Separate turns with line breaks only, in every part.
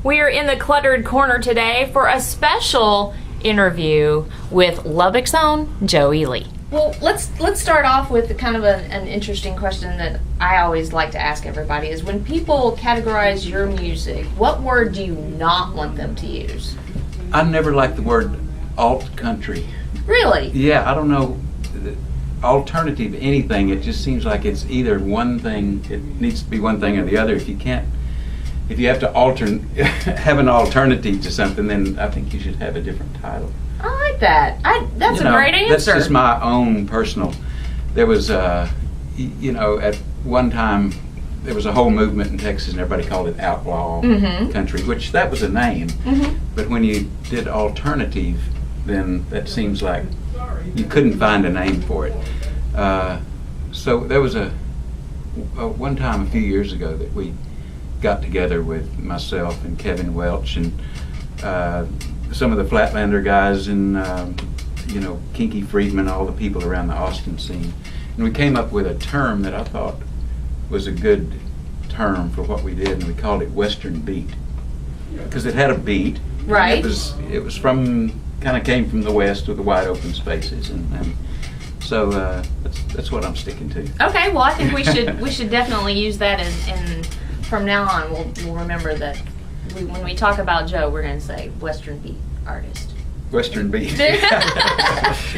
We are in the Cluttered Corner today for a special interview with Lubbock's own Joe Ely. Well, let's start off with kind of an interesting question that I always like to ask everybody is when people categorize your music, what word do you not want them to use?
I never liked the word alt country.
Really?
Yeah, I don't know. Alternative anything, it just seems like it's either one thing, it needs to be one thing or the other. If you have to have an alternative to something, then I think you should have a different title.
I like that. That's a great answer.
That's just my own personal. There was, at one time, there was a whole movement in Texas and everybody called it outlaw country, which that was a name. But when you did alternative, then that seems like you couldn't find a name for it. So there was a one time a few years ago that we got together with myself and Kevin Welch and some of the Flatlander guys and Kinky Friedman, all the people around the Austin scene, and we came up with a term that I thought was a good term for what we did, and we called it Western Beat because it had a beat.
Right.
It was came from the West with the wide open spaces, and so that's what I'm sticking to.
Okay, well I think we should definitely use that, and from now on we'll remember that when we talk about Joe, we're going to say Western Beat artist.
Western Beat.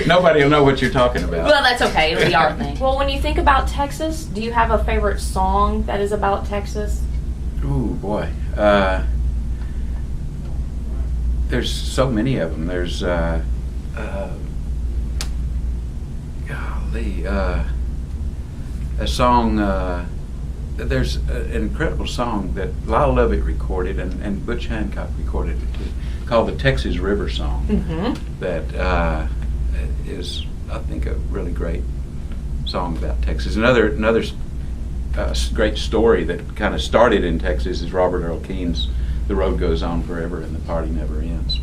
Nobody will know what you're talking about.
Well, that's okay. It'll be our thing. Well, when you think about Texas, do you have a favorite song that is about Texas?
Ooh, boy. There's so many of them. There's a song. There's an incredible song that Lyle Lovett recorded and Butch Hancock recorded it too, called the Texas River Song. That is, I think, a really great song about Texas. Another great story that kind of started in Texas is Robert Earl Keen's "The Road Goes On Forever and the Party Never Ends."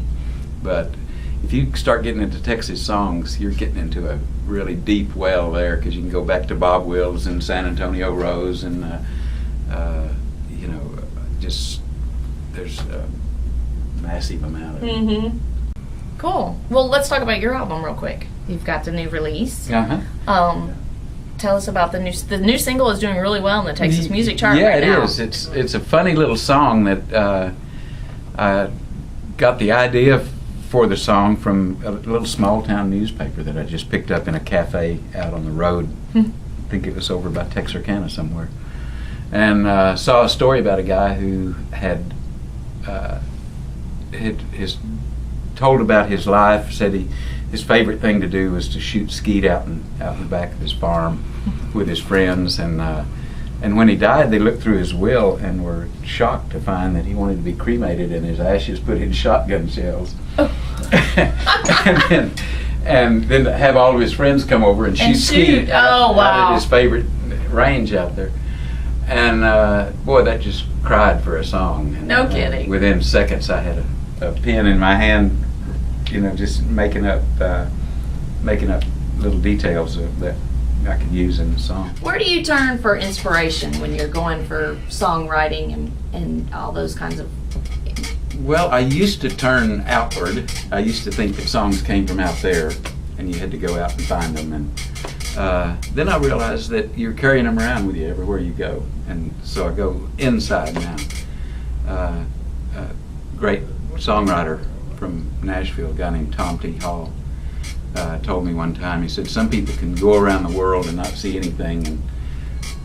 But if you start getting into Texas songs, you're getting into a really deep well there, because you can go back to Bob Wills and San Antonio Rose and just there's a massive amount of it.
Cool. Well, let's talk about your album real quick. You've got the new release. Tell us about the new single is doing really well in the Texas music chart right now.
Yeah, it is. It's a funny little song that I got the idea for the song from a little small town newspaper that I just picked up in a cafe out on the road. I think it was over by Texarkana somewhere. And saw a story about a guy who had told about his life, said his favorite thing to do was to shoot skeet out in the back of his farm with his friends, and when he died, they looked through his will and were shocked to find that he wanted to be cremated and his ashes put in shotgun shells. and then to have all of his friends come over and shoot skeet out at his favorite range out there. And boy, that just cried for a song. And,
no kidding.
Within seconds, I had a pen in my hand, just making up little details that I could use in the song.
Where do you turn for inspiration when you're going for songwriting and all those kinds of?
Well, I used to turn outward. I used to think that songs came from out there, and you had to go out and find them. And then I realized that you're carrying them around with you everywhere you go, and so I go inside now. A great songwriter from Nashville, a guy named Tom T. Hall, told me one time, he said, some people can go around the world and not see anything,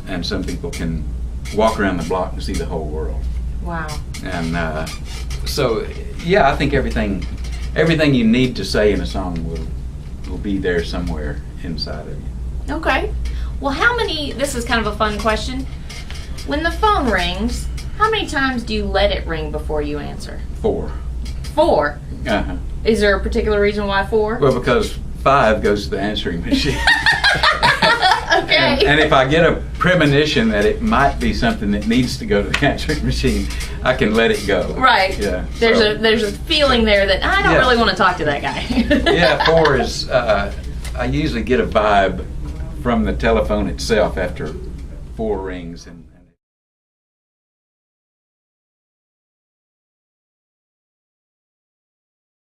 and some people can walk around the block and see the whole world.
Wow.
And so, yeah, I think everything you need to say in a song will be there somewhere inside of you.
Okay. Well, this is kind of a fun question. When the phone rings, how many times do you let it ring before you answer?
4.
4?
Uh-huh.
Is there a particular reason why 4?
Well, because 5 goes to the answering machine.
Okay.
And if I get a premonition that it might be something that needs to go to the answering machine, I can let it go.
Right.
Yeah.
There's a feeling there that I don't really want to talk to that guy.
Yeah, 4 is, I usually get a vibe from the telephone itself after 4 rings. And